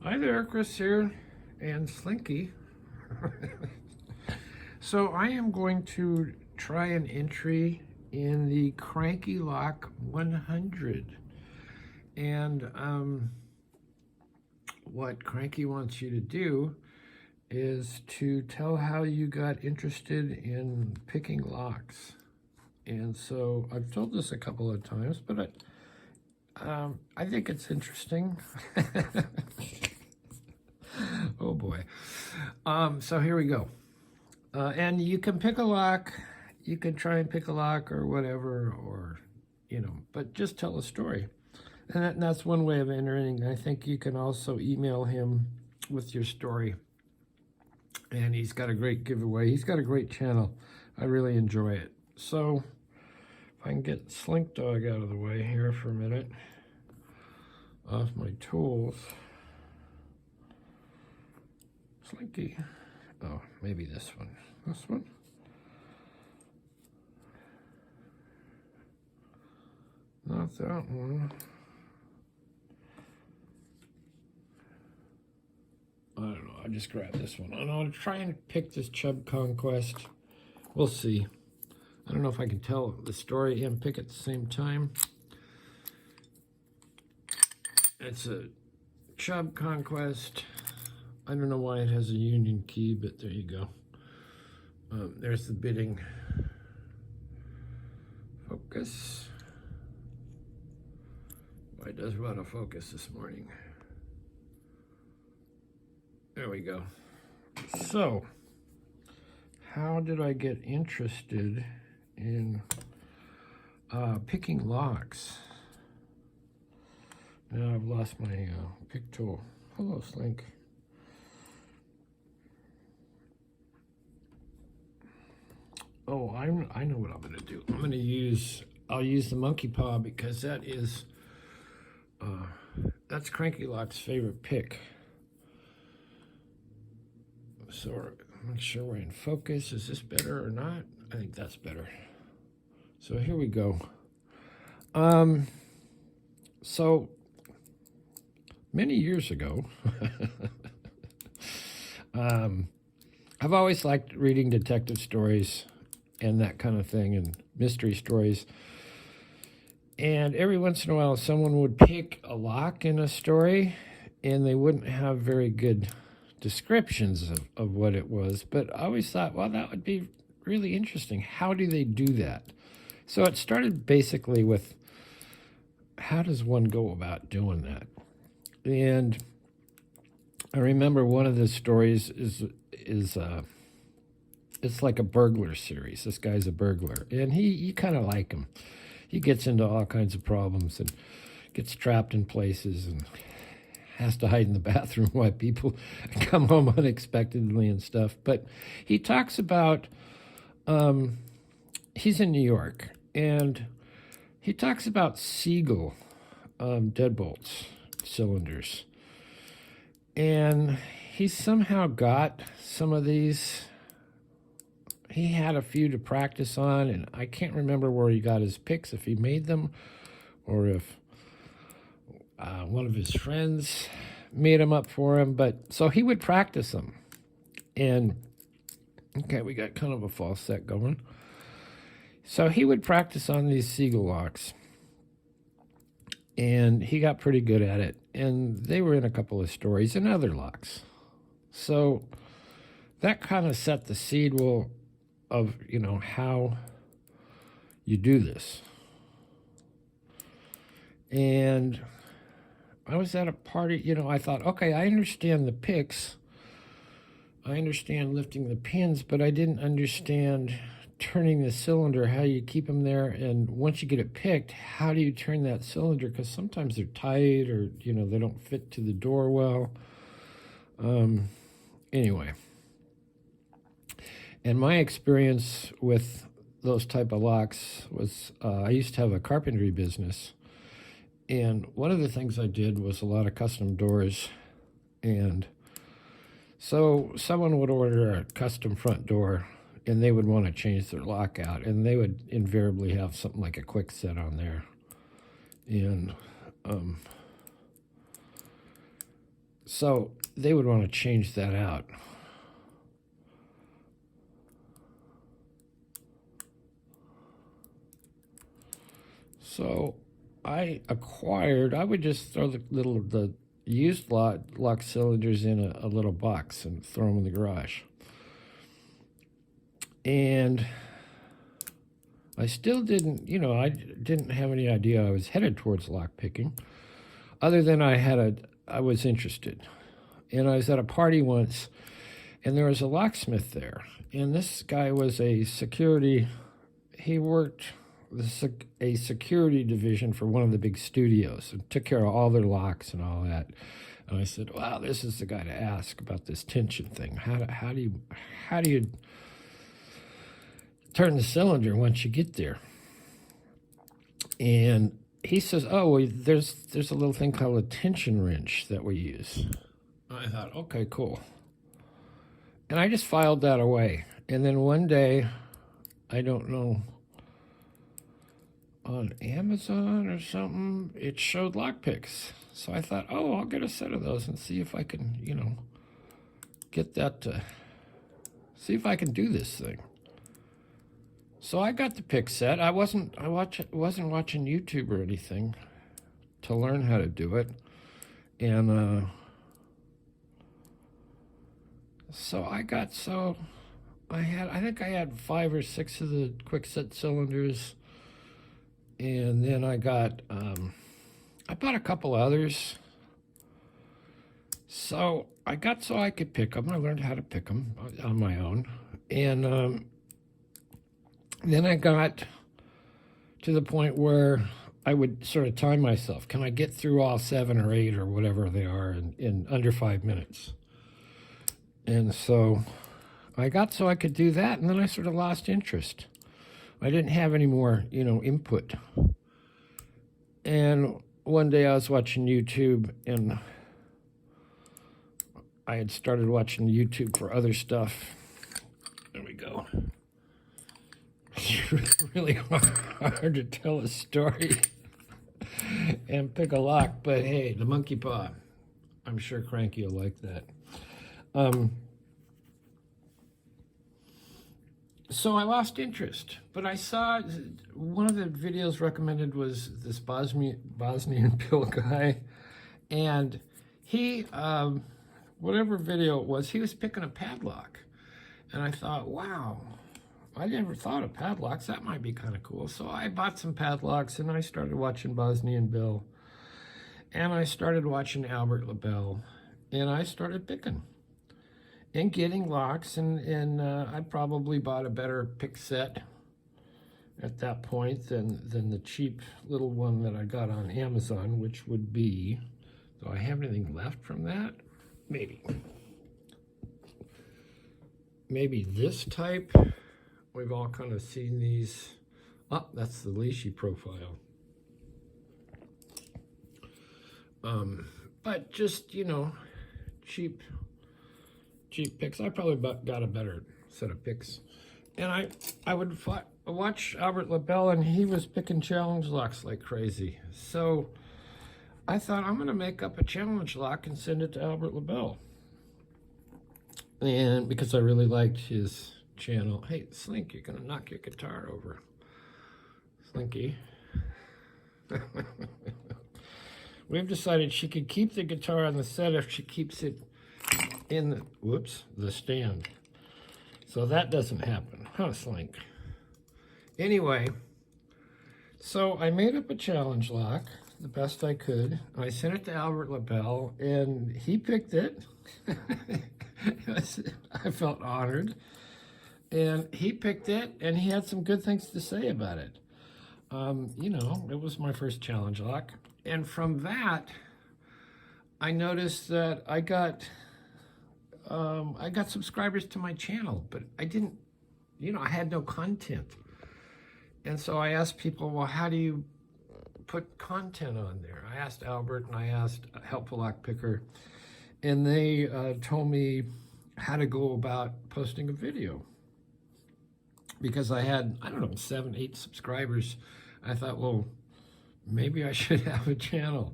Hi there, Chris here, and Slinky. So I am going to try an entry in the Cranky Lock 100. And what Cranky wants you to do is to tell how you got interested in picking locks. And so I've told this a couple of times, but I think it's interesting. Oh boy. So here we go. And you can pick a lock. You can try and pick a lock or whatever, or, but just tell a story. And that's one way of entering. I think you can also email him with your story. And he's got a great giveaway. He's got a great channel. I really enjoy it. So if I can get Slink Dog out of the way here for a minute, off my tools. Slinky. Oh, maybe this one. This one? Not that one. I don't know. I'll just grab this one. And I'll try and pick this Chubb Conquest. We'll see. I don't know if I can tell the story and pick at the same time. It's a Chubb Conquest. I don't know why it has a union key, but there you go. There's the bidding. Focus. Why does it want to focus this morning? There we go. So, how did I get interested in picking locks? Now I've lost my pick tool. Hello, Slink. Oh, I know what I'm gonna do. I'll use the monkey paw because that is, that's Cranky Lock's favorite pick. So make sure we're in focus. Is this better or not? I think that's better. So here we go. So many years ago, I've always liked reading detective stories and that kind of thing, and mystery stories. And every once in a while, someone would pick a lock in a story, and they wouldn't have very good descriptions of what it was. But I always thought, well, that would be really interesting. How do they do that? So it started basically with, how does one go about doing that? And I remember one of the stories is it's like a burglar series. This guy's a burglar, and you kind of like him. He gets into all kinds of problems and gets trapped in places and has to hide in the bathroom while people come home unexpectedly and stuff. But he talks about, he's in New York, and he talks about Siegel deadbolts, cylinders. And he somehow got some of these. He had a few to practice on, and I can't remember where he got his picks, if he made them or if one of his friends made them up for him. But so he would practice them. And okay, we got kind of a false set going. So he would practice on these Siegel locks, and he got pretty good at it. And they were in a couple of stories and other locks. So that kind of set the seed of, how you do this. And I was at a party, I thought, okay, I understand the picks. I understand lifting the pins, but I didn't understand turning the cylinder, how you keep them there. And once you get it picked, how do you turn that cylinder? Because sometimes they're tight, or, they don't fit to the door well. Anyway. And my experience with those type of locks was, I used to have a carpentry business. And one of the things I did was a lot of custom doors. And so someone would order a custom front door, and they would want to change their lock out. And they would invariably have something like a quick set on there. And So they would want to change that out. So I would just throw the used lock cylinders in a little box and throw them in the garage. And I still didn't, I didn't have any idea I was headed towards lock picking, other than I was interested. And I was at a party once, and there was a locksmith there. And this guy was he worked a security division for one of the big studios and took care of all their locks and all that. And I said, wow, this is the guy to ask about this tension thing. How do you turn the cylinder once you get there? And he says, oh, well, there's a little thing called a tension wrench that we use. I thought, okay, cool. And I just filed that away. And then one day, I don't know, on Amazon or something, it showed lockpicks. So I thought, oh, I'll get a set of those and see if I can, get that to, see if I can do this thing. So I got the pick set. I wasn't watching YouTube or anything to learn how to do it. And I think I had 5 or 6 of the quick set cylinders. And then I bought a couple others. So I could pick them. I learned how to pick them on my own. And then I got to the point where I would sort of time myself. Can I get through all 7 or 8 or whatever they are in under 5 minutes? And so I could do that, and then I sort of lost interest. I didn't have any more, input. And one day I was watching YouTube, and I had started watching YouTube for other stuff. There we go. It's really hard to tell a story and pick a lock, but hey, the monkey paw. I'm sure Cranky will like that. So I lost interest, but I saw one of the videos recommended was this Bosnian Bill guy, and he, whatever video it was, he was picking a padlock, and I thought, wow, I never thought of padlocks. That might be kind of cool. So I bought some padlocks, and I started watching Bosnian Bill, and I started watching Albert LaBelle, and I started picking and getting locks, and I probably bought a better pick set at that point than the cheap little one that I got on Amazon, which would be, do I have anything left from that? Maybe this type. We've all kind of seen these. Oh, that's the Leashy profile. But just, cheap picks. I probably got a better set of picks. And I would watch Albert LaBelle, and he was picking challenge locks like crazy. So I thought, I'm going to make up a challenge lock and send it to Albert LaBelle. And because I really liked his channel. Hey, Slink, you're going to knock your guitar over. Slinky. We've decided she could keep the guitar on the set if she keeps it in the stand. So that doesn't happen, huh, Slink? Anyway, so I made up a challenge lock the best I could. I sent it to Albert LaBelle, and he picked it. I felt honored. And he picked it, and he had some good things to say about it. It was my first challenge lock. And from that, I noticed that I got subscribers to my channel, but I didn't, I had no content. And so I asked people, well, how do you put content on there? I asked Albert, and I asked Helpful Lock Picker, and they told me how to go about posting a video. Because I had, 7, 8 subscribers, I thought, well, maybe I should have a channel.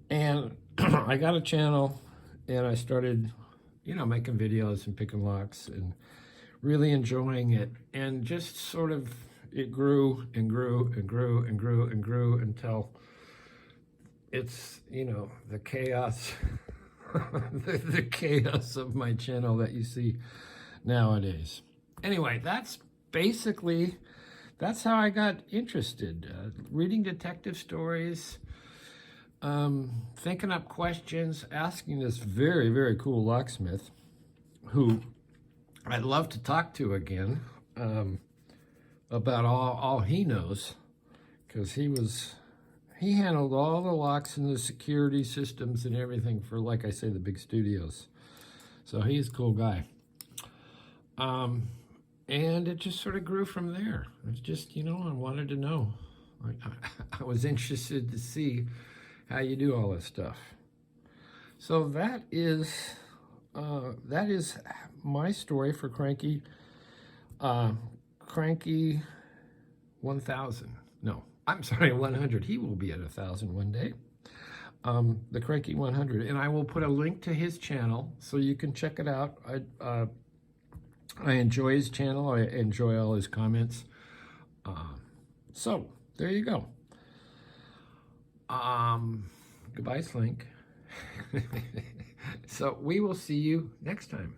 And I got a channel, and I started, you know, making videos and picking locks and really enjoying it. And just sort of, it grew and grew and grew and grew and grew until it's, you know, the chaos, the chaos of my channel that you see nowadays. Anyway, that's basically, that's how I got interested. Reading detective stories, thinking up questions, asking this very, very cool locksmith, who I'd love to talk to again, about all he knows, because he handled all the locks and the security systems and everything for, like I say, the big studios. So he's a cool guy. And it just sort of grew from there. It's just, you know, I wanted to know. I was interested to see how you do all this stuff. So that is my story for Cranky. Cranky 1000. No, I'm sorry, 100. He will be at 1,000 one day. The Cranky 100, and I will put a link to his channel so you can check it out. I enjoy his channel. I enjoy all his comments. So there you go. Goodbye, Slink. So we will see you next time.